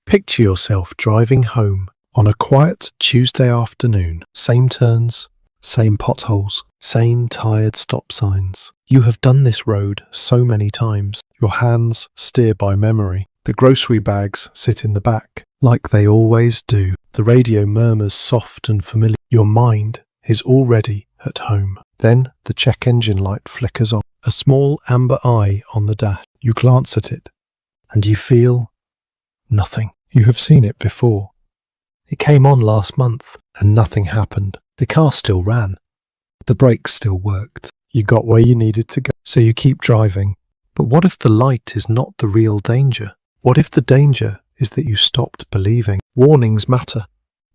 Picture yourself driving home on a quiet Tuesday afternoon. Same turns, same potholes, same tired stop signs. You have done this road so many times. Your hands steer by memory. The grocery bags sit in the back, like they always do. The radio murmurs soft and familiar. Your mind is already at home. Then the check engine light flickers on. A small amber eye on the dash. You glance at it, and you feel nothing. You have seen it before. It came on last month, and nothing happened. The car still ran. The brakes still worked. You got where you needed to go, so you keep driving. But what if the light is not the real danger? What if the danger is that you stopped believing? Warnings matter,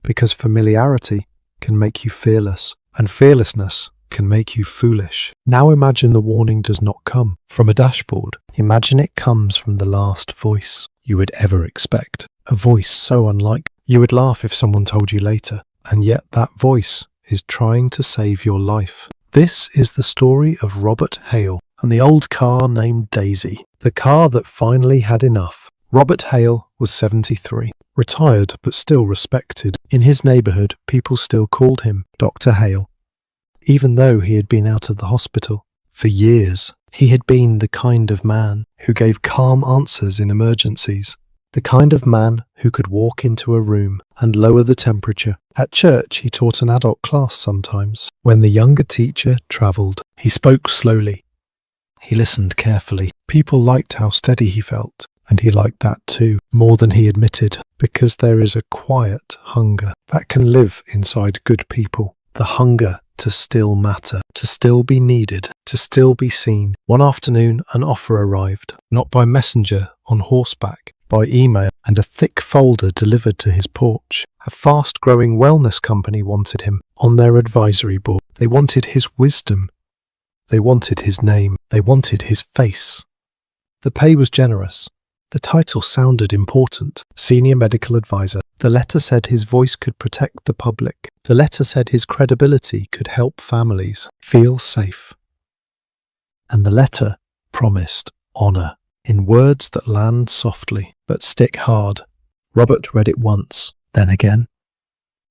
because familiarity can make you fearless, and fearlessness can make you foolish. Now imagine the warning does not come from a dashboard. Imagine it comes from the last voice you would ever expect. A voice so unlike you would laugh if someone told you later, and yet that voice is trying to save your life. This is the story of Robert Hale and the old car named Daisy, the car that finally had enough. Robert Hale was 73, retired but still respected. In his neighbourhood, people still called him Dr. Hale, even though he had been out of the hospital for years. He had been the kind of man who gave calm answers in emergencies, the kind of man who could walk into a room and lower the temperature. At church, he taught an adult class sometimes. When the younger teacher travelled, he spoke slowly. He listened carefully. People liked how steady he felt, and he liked that too, more than he admitted, because there is a quiet hunger that can live inside good people. The hunger to still matter, to still be needed, to still be seen. One afternoon, an offer arrived, not by messenger on horseback, by email, and a thick folder delivered to his porch. A fast-growing wellness company wanted him on their advisory board. They wanted his wisdom. They wanted his name. They wanted his face. The pay was generous. The title sounded important. Senior Medical Advisor. The letter said his voice could protect the public. The letter said his credibility could help families feel safe. And the letter promised honour in words that land softly but stick hard. Robert read it once, then again.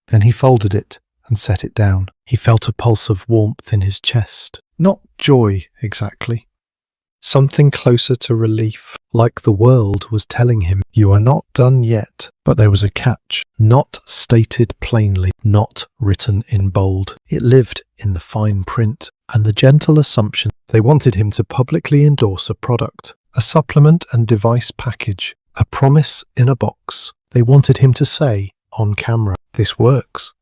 Then he folded it and set it down. He felt a pulse of warmth in his chest. Not joy exactly. Something closer to relief, like the world was telling him, you are not done yet. But there was a catch, not stated plainly, not written in bold. It lived in the fine print and the gentle assumption they wanted him to publicly endorse a product, a supplement and device package, a promise in a box. They wanted him to say, on camera, this works.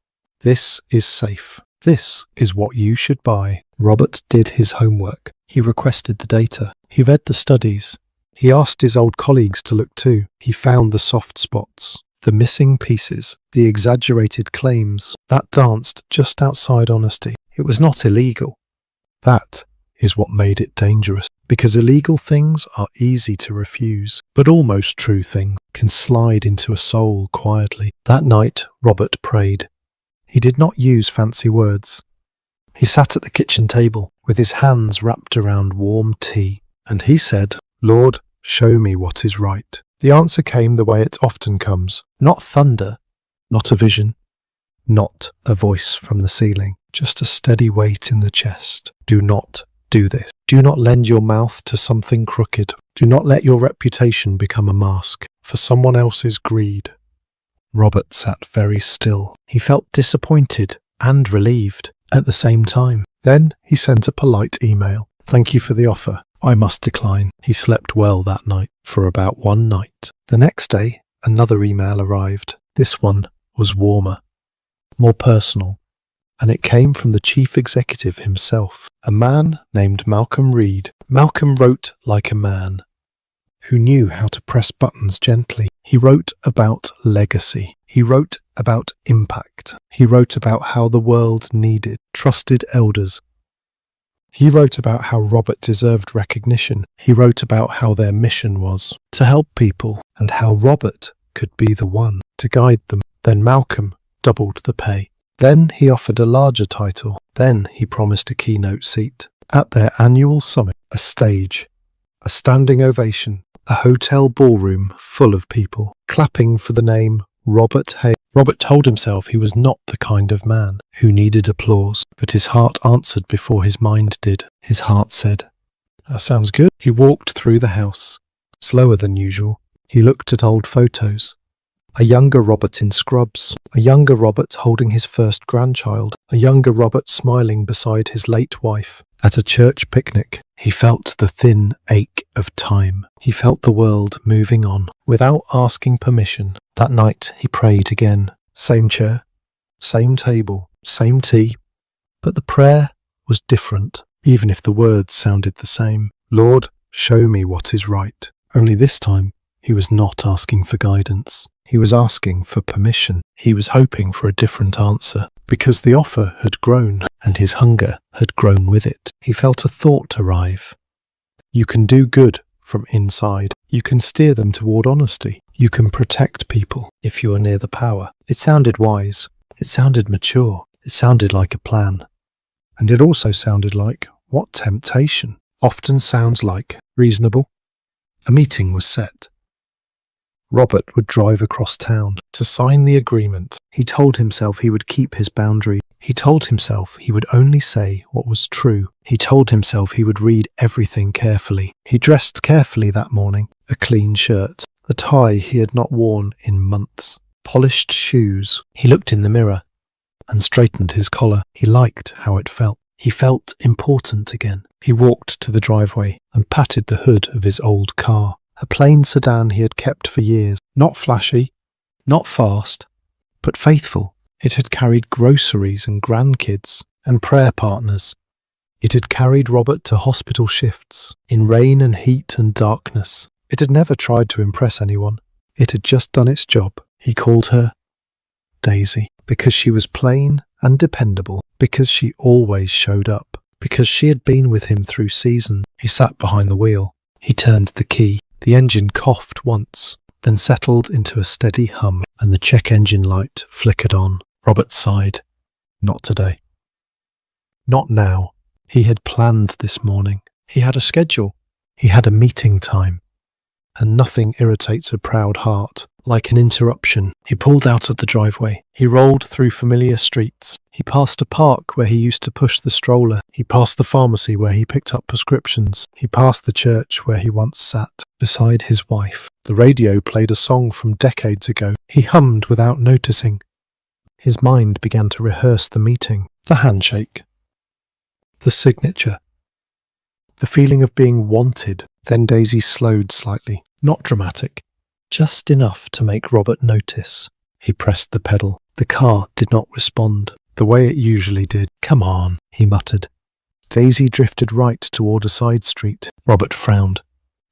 This is safe. This is what you should buy. Robert did his homework. He requested the data. He read the studies. He asked his old colleagues to look too. He found the soft spots, the missing pieces, the exaggerated claims that danced just outside honesty. It was not illegal. That is what made it dangerous, because illegal things are easy to refuse, but almost true things can slide into a soul quietly. That night, Robert prayed. He did not use fancy words. He sat at the kitchen table with his hands wrapped around warm tea, and he said, Lord, show me what is right. The answer came the way it often comes. Not thunder, not a vision, not a voice from the ceiling, just a steady weight in the chest. Do not do this. Do not lend your mouth to something crooked. Do not let your reputation become a mask for someone else's greed. Robert sat very still. He felt disappointed and relieved at the same time. Then he sent a polite email. Thank you for the offer. I must decline. He slept well that night for about one night. The next day, another email arrived. This one was warmer, more personal, and it came from the chief executive himself, a man named Malcolm Reed. Malcolm wrote like a man who knew how to press buttons gently. He wrote about legacy. He wrote about impact. He wrote about how the world needed trusted elders. He wrote about how Robert deserved recognition. He wrote about how their mission was to help people and how Robert could be the one to guide them. Then Malcolm doubled the pay. Then he offered a larger title. Then he promised a keynote seat at their annual summit, a stage, a standing ovation, A hotel ballroom full of people, clapping for the name Robert Hay. Robert told himself he was not the kind of man who needed applause, but his heart answered before his mind did. His heart said, "That sounds good." He walked through the house, slower than usual. He looked at old photos. A younger Robert in scrubs, a younger Robert holding his first grandchild, a younger Robert smiling beside his late wife at a church picnic. He felt the thin ache of time. He felt the world moving on. Without asking permission, that night he prayed again. Same chair, same table, same tea. But the prayer was different, even if the words sounded the same. "Lord, show me what is right." Only this time, he was not asking for guidance. He was asking for permission. He was hoping for a different answer, because the offer had grown, and his hunger had grown with it. He felt a thought arrive. You can do good from inside. You can steer them toward honesty. You can protect people if you are near the power. It sounded wise. It sounded mature. It sounded like a plan. And it also sounded like what temptation often sounds like reasonable. A meeting was set. Robert would drive across town to sign the agreement. He told himself he would keep his boundary. He told himself he would only say what was true. He told himself he would read everything carefully. He dressed carefully that morning. A clean shirt, a tie he had not worn in months, polished shoes. He looked in the mirror and straightened his collar. He liked how it felt. He felt important again. He walked to the driveway and patted the hood of his old car. A plain sedan he had kept for years, not flashy, not fast, but faithful. It had carried groceries and grandkids and prayer partners. It had carried Robert to hospital shifts, in rain and heat and darkness. It had never tried to impress anyone. It had just done its job. He called her Daisy, because she was plain and dependable, because she always showed up, because she had been with him through seasons. He sat behind the wheel. He turned the key. The engine coughed once, then settled into a steady hum, and the check engine light flickered on. Robert sighed. Not today. Not now. He had planned this morning. He had a schedule. He had a meeting time. And nothing irritates a proud heart like an interruption. He pulled out of the driveway. He rolled through familiar streets. He passed a park where he used to push the stroller. He passed the pharmacy where he picked up prescriptions. He passed the church where he once sat beside his wife. The radio played a song from decades ago. He hummed without noticing. His mind began to rehearse the meeting, the handshake, the signature, the feeling of being wanted. Then Daisy slowed slightly, not dramatic, just enough to make Robert notice. He pressed the pedal. The car did not respond the way it usually did. "Come on," he muttered. Daisy drifted right toward a side street. Robert frowned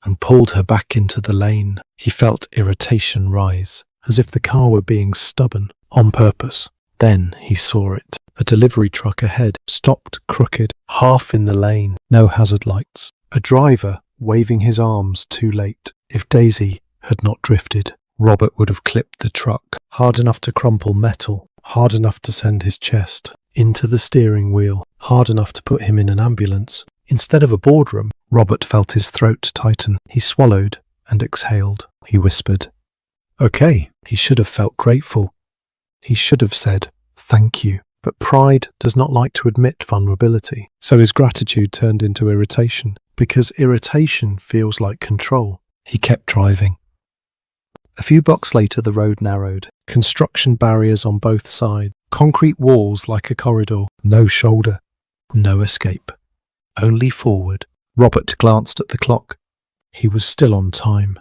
and pulled her back into the lane. He felt irritation rise, as if the car were being stubborn, on purpose. Then he saw it. A delivery truck ahead, stopped crooked, half in the lane, no hazard lights. A driver waving his arms too late. If Daisy had not drifted, Robert would have clipped the truck, hard enough to crumple metal, hard enough to send his chest into the steering wheel, hard enough to put him in an ambulance. Instead of a boardroom, Robert felt his throat tighten. He swallowed and exhaled. He whispered, "Okay." He should have felt grateful. He should have said, "Thank you." But pride does not like to admit vulnerability. So his gratitude turned into irritation, because irritation feels like control. He kept driving. A few blocks later, the road narrowed. Construction barriers on both sides. Concrete walls like a corridor. No shoulder. No escape. Only forward. Robert glanced at the clock. He was still on time.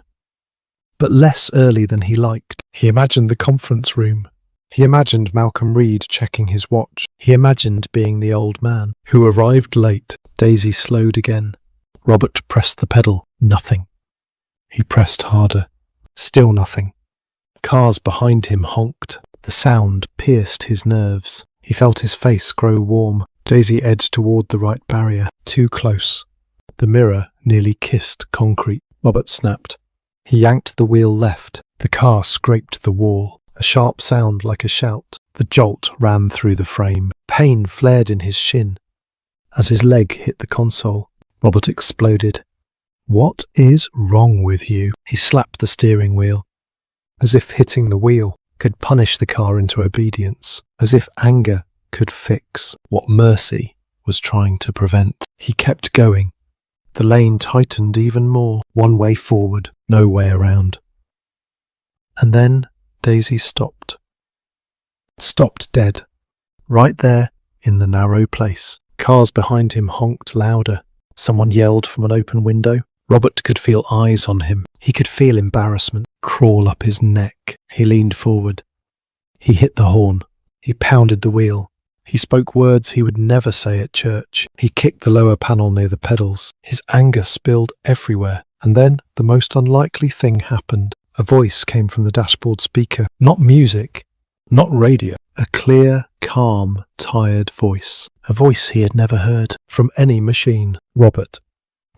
But less early than he liked. He imagined the conference room. He imagined Malcolm Reed checking his watch. He imagined being the old man who arrived late. Daisy slowed again. Robert pressed the pedal. Nothing. He pressed harder. Still nothing. Cars behind him honked. The sound pierced his nerves. He felt his face grow warm. Daisy edged toward the right barrier. Too close. The mirror nearly kissed concrete. Robert snapped. He yanked the wheel left. The car scraped the wall. A sharp sound like a shout. The jolt ran through the frame. Pain flared in his shin. As his leg hit the console, Robert exploded. What is wrong with you? He slapped the steering wheel, as if hitting the wheel could punish the car into obedience, as if anger could fix what mercy was trying to prevent. He kept going. The lane tightened even more, one way forward, no way around. And then Daisy stopped. Stopped dead. Right there in the narrow place. Cars behind him honked louder. Someone yelled from an open window. Robert could feel eyes on him. He could feel embarrassment crawl up his neck. He leaned forward. He hit the horn. He pounded the wheel. He spoke words he would never say at church. He kicked the lower panel near the pedals. His anger spilled everywhere. And then the most unlikely thing happened. A voice came from the dashboard speaker. Not music, not radio. A clear, calm, tired voice. A voice he had never heard from any machine. Robert.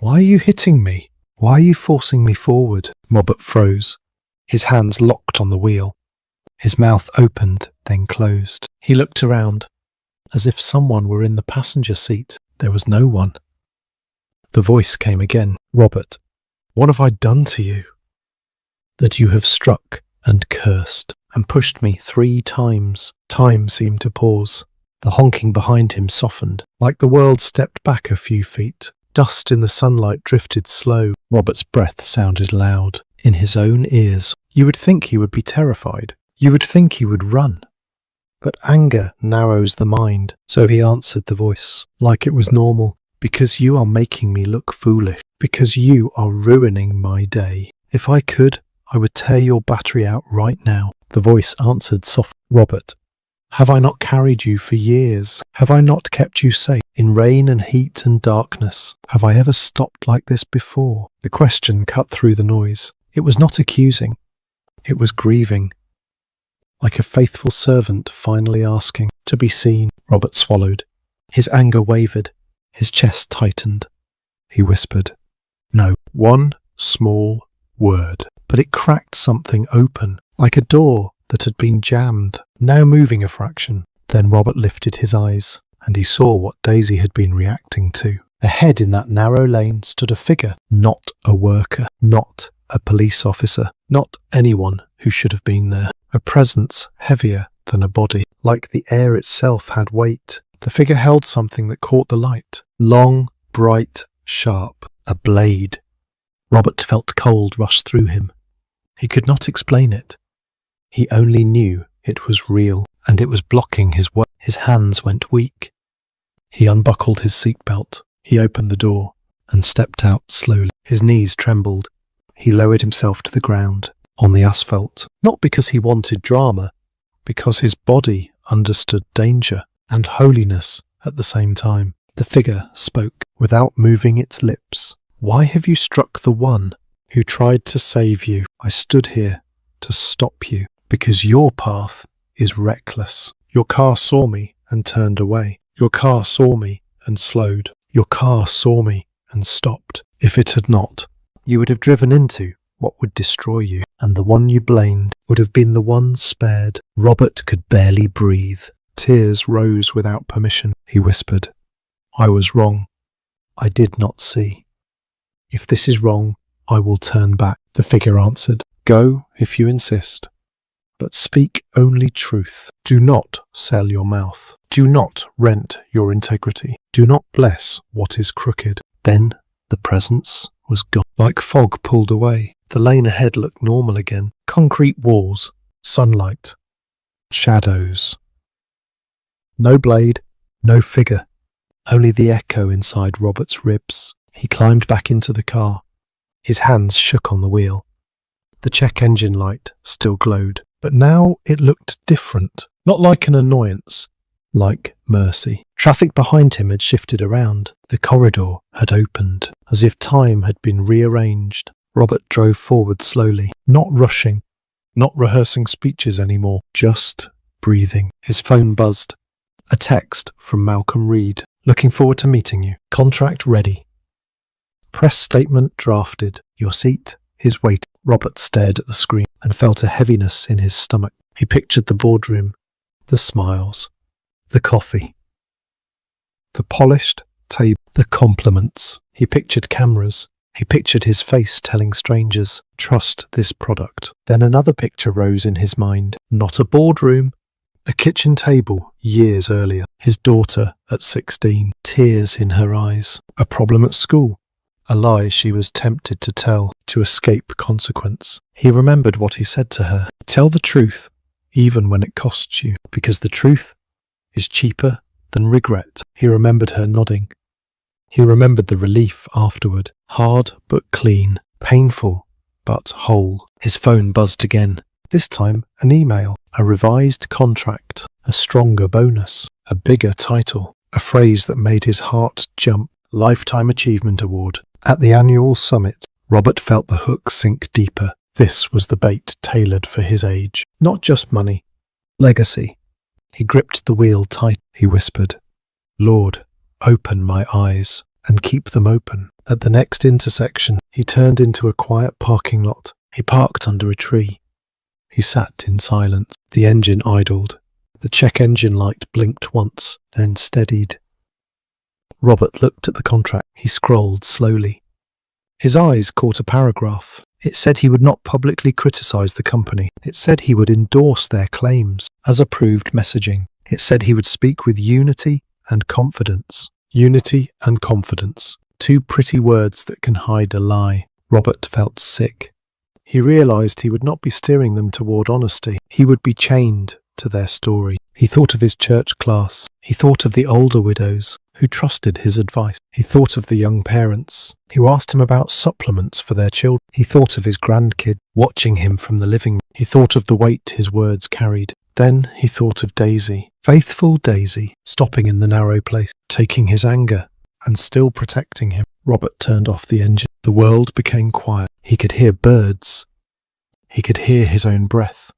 Why are you hitting me? Why are you forcing me forward? Robert froze. His hands locked on the wheel. His mouth opened, then closed. He looked around, as if someone were in the passenger seat. There was no one. The voice came again. Robert, what have I done to you? That you have struck and cursed and pushed me 3 times. Time seemed to pause. The honking behind him softened, like the world stepped back a few feet. Dust in the sunlight drifted slow. Robert's breath sounded loud. In his own ears. You would think he would be terrified. You would think he would run. But anger narrows the mind. So he answered the voice, like it was normal. Because you are making me look foolish. Because you are ruining my day. If I could, I would tear your battery out right now. The voice answered softly. Robert, have I not carried you for years? Have I not kept you safe in rain and heat and darkness? Have I ever stopped like this before? The question cut through the noise. It was not accusing. It was grieving. Like a faithful servant finally asking to be seen. Robert swallowed. His anger wavered. His chest tightened. He whispered, no. One small word. But it cracked something open, like a door that had been jammed, now moving a fraction. Then Robert lifted his eyes, and he saw what Daisy had been reacting to. Ahead in that narrow lane stood a figure, not a worker, not a police officer, not anyone who should have been there. A presence heavier than a body, like the air itself had weight. The figure held something that caught the light. Long, bright, sharp. A blade. Robert felt cold rush through him. He could not explain it. He only knew it was real, and it was blocking his way. His hands went weak. He unbuckled his seatbelt. He opened the door and stepped out slowly. His knees trembled. He lowered himself to the ground, on the asphalt, not because he wanted drama, because his body understood danger and holiness at the same time. The figure spoke without moving its lips. Why have you struck the one who tried to save you? I stood here to stop you because your path is reckless. Your car saw me and turned away. Your car saw me and slowed. Your car saw me and stopped. If it had not, you would have driven into what would destroy you, and the one you blamed would have been the one spared. Robert could barely breathe. Tears rose without permission. He whispered, I was wrong. I did not see. If this is wrong, I will turn back. The figure answered, go if you insist, but speak only truth. Do not sell your mouth. Do not rent your integrity. Do not bless what is crooked. Then the presence was gone. Like fog pulled away. The lane ahead looked normal again. Concrete walls, sunlight, shadows. No blade, no figure. Only the echo inside Robert's ribs. He climbed back into the car. His hands shook on the wheel. The check engine light still glowed, but now it looked different. Not like an annoyance, like mercy. Traffic behind him had shifted around. The corridor had opened, as if time had been rearranged. Robert drove forward slowly, not rushing, not rehearsing speeches anymore, just breathing. His phone buzzed. A text from Malcolm Reed. Looking forward to meeting you. Contract ready. Press statement drafted. Your seat is waiting. Robert stared at the screen and felt a heaviness in his stomach. He pictured the boardroom, the smiles, the coffee, the polished table, the compliments. He pictured cameras. He pictured his face telling strangers, "Trust this product." Then another picture rose in his mind. Not a boardroom, a kitchen table years earlier. His daughter at 16, tears in her eyes. A problem at school. A lie she was tempted to tell to escape consequence. He remembered what he said to her. Tell the truth, even when it costs you, because the truth is cheaper than regret. He remembered her nodding. He remembered the relief afterward. Hard but clean. Painful but whole. His phone buzzed again. This time an email. A revised contract. A stronger bonus. A bigger title. A phrase that made his heart jump. Lifetime Achievement Award. At the annual summit, Robert felt the hook sink deeper. This was the bait tailored for his age. Not just money. Legacy. He gripped the wheel tight. He whispered, "Lord, open my eyes and keep them open." At the next intersection, he turned into a quiet parking lot. He parked under a tree. He sat in silence. The engine idled. The check engine light blinked once, then steadied. Robert looked at the contract. He scrolled slowly. His eyes caught a paragraph. It said he would not publicly criticize the company. It said he would endorse their claims as approved messaging. It said he would speak with unity and confidence. Unity and confidence. Two pretty words that can hide a lie. Robert felt sick. He realized he would not be steering them toward honesty. He would be chained to their story. He thought of his church class. He thought of the older widows who trusted his advice. He thought of the young parents who asked him about supplements for their children. He thought of his grandkid watching him from the living room. He thought of the weight his words carried. Then he thought of Daisy, faithful Daisy, stopping in the narrow place, taking his anger and still protecting him. Robert turned off the engine. The world became quiet. He could hear birds. He could hear his own breath.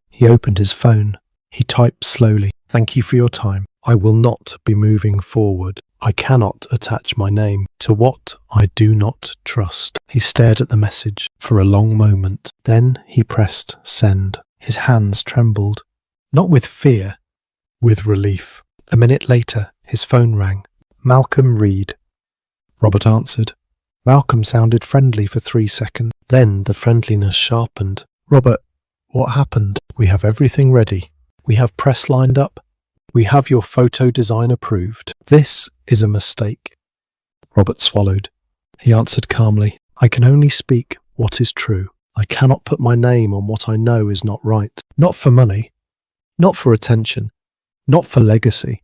He opened his phone. He typed slowly, "Thank you for your time. I will not be moving forward. I cannot attach my name to what I do not trust." He stared at the message for a long moment. Then he pressed send. His hands trembled, not with fear, with relief. A minute later, his phone rang. Malcolm Reed. Robert answered. Malcolm sounded friendly for 3 seconds. Then the friendliness sharpened. "Robert, what happened?" "We have everything ready. We have press lined up. We have your photo design approved. This is a mistake." Robert swallowed. He answered calmly, "I can only speak what is true. I cannot put my name on what I know is not right. Not for money. Not for attention. Not for legacy."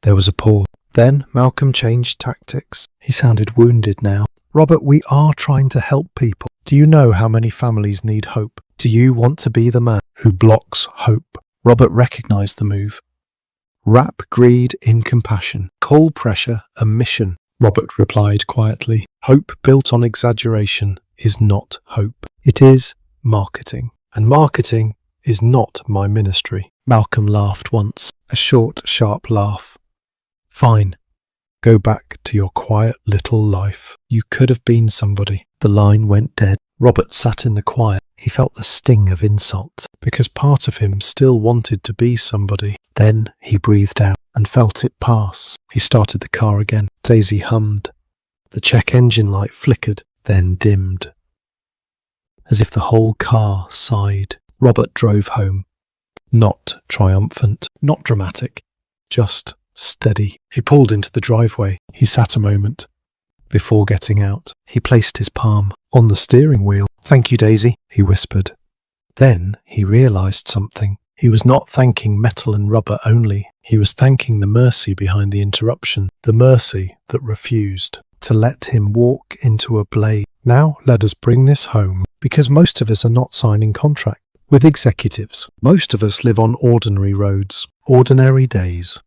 There was a pause. Then Malcolm changed tactics. He sounded wounded now. "Robert, we are trying to help people. Do you know how many families need hope? Do you want to be the man who blocks hope?" Robert recognized the move. Wrap greed in compassion. Call pressure a mission. Robert replied quietly. "Hope built on exaggeration is not hope. It is marketing. And marketing is not my ministry." Malcolm laughed once, a short, sharp laugh. "Fine. Go back to your quiet little life. You could have been somebody." The line went dead. Robert sat in the quiet. He felt the sting of insult, because part of him still wanted to be somebody. Then he breathed out and felt it pass. He started the car again. Daisy hummed. The check engine light flickered, then dimmed, as if the whole car sighed. Robert drove home. Not triumphant, not dramatic, just steady. He pulled into the driveway. He sat a moment. Before getting out, he placed his palm on the steering wheel. "Thank you, Daisy," he whispered. Then he realized something. He was not thanking metal and rubber only. He was thanking the mercy behind the interruption, the mercy that refused to let him walk into a blade. Now let us bring this home, because most of us are not signing contracts with executives. Most of us live on ordinary roads, ordinary days,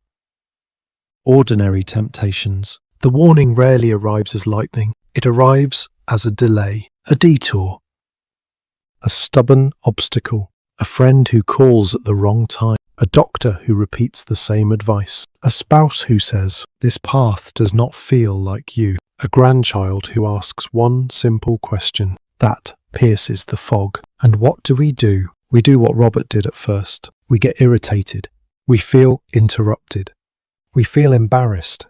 ordinary temptations. The warning rarely arrives as lightning. It arrives as a delay, a detour, a stubborn obstacle, a friend who calls at the wrong time, a doctor who repeats the same advice, a spouse who says, "This path does not feel like you," a grandchild who asks one simple question. That pierces the fog. And what do? We do what Robert did at first. We get irritated. We feel interrupted. We feel embarrassed.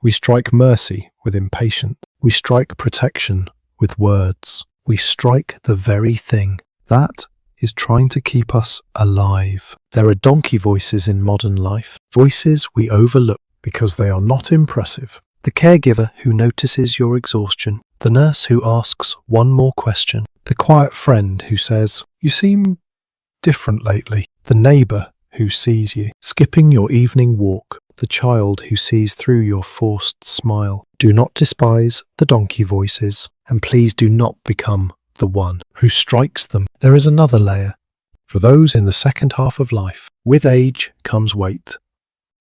We strike mercy with impatience. We strike protection with words. We strike the very thing that is trying to keep us alive. There are donkey voices in modern life, voices we overlook because they are not impressive. The caregiver who notices your exhaustion, the nurse who asks one more question, the quiet friend who says, "You seem different lately," the neighbour who sees you skipping your evening walk, the child who sees through your forced smile. Do not despise the donkey voices, and please do not become the one who strikes them. There is another layer for those in the second half of life. With age comes weight.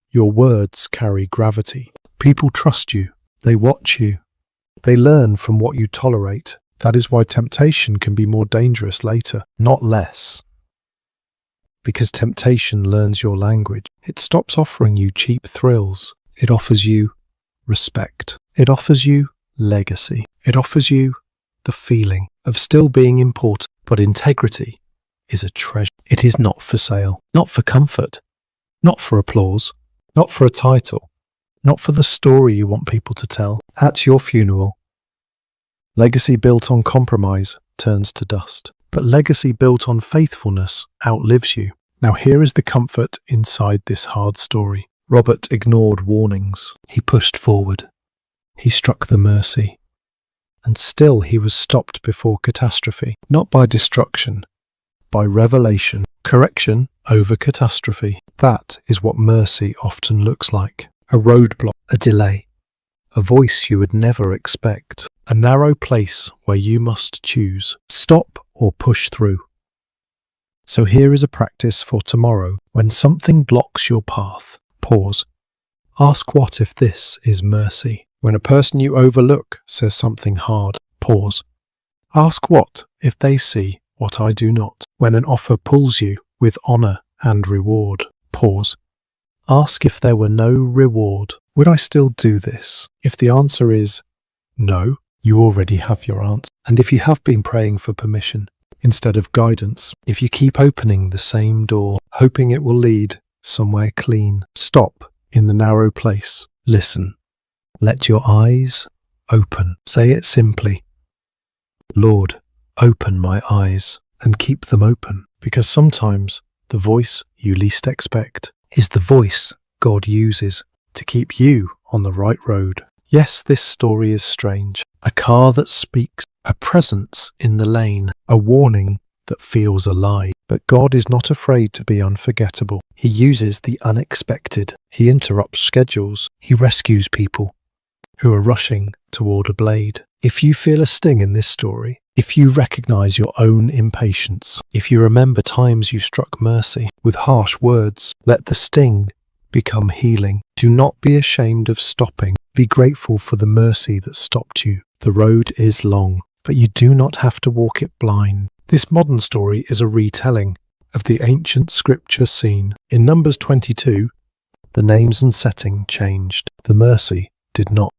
Your words carry gravity. People trust you. They watch you. They learn from what you tolerate. That is why temptation can be more dangerous later, not less. Because temptation learns your language. It stops offering you cheap thrills. It offers you respect. It offers you legacy. It offers you the feeling of still being important. But integrity is a treasure. It is not for sale, not for comfort, not for applause, not for a title, not for the story you want people to tell at your funeral. Legacy built on compromise turns to dust, but legacy built on faithfulness outlives you. Now here is the comfort inside this hard story. Robert ignored warnings. He pushed forward. He struck the mercy. And still he was stopped before catastrophe, not by destruction, by revelation. Correction over catastrophe. That is what mercy often looks like. A roadblock, a delay, a voice you would never expect, a narrow place where you must choose, stop or push through. So here is a practice for tomorrow. When something blocks your path, pause. Ask, what if this is mercy? When a person you overlook says something hard, pause. Ask, what if they see what I do not? When an offer pulls you with honour and reward, pause. Ask, if there were no reward, would I still do this? If the answer is no, you already have your answer. And if you have been praying for permission instead of guidance, if you keep opening the same door, hoping it will lead somewhere clean, stop in the narrow place. Listen. Let your eyes open. Say it simply. Lord, open my eyes, and keep them open, because sometimes the voice you least expect is the voice God uses to keep you on the right road. Yes, this story is strange. A car that speaks, a presence in the lane, a warning that feels alive. But God is not afraid to be unforgettable. He uses the unexpected. He interrupts schedules. He rescues people who are rushing toward a blade. If you feel a sting in this story, if you recognize your own impatience, if you remember times you struck mercy with harsh words, let the sting become healing. Do not be ashamed of stopping. Be grateful for the mercy that stopped you. The road is long, but you do not have to walk it blind. This modern story is a retelling of the ancient scripture scene. In Numbers 22, the names and setting changed. The mercy did not.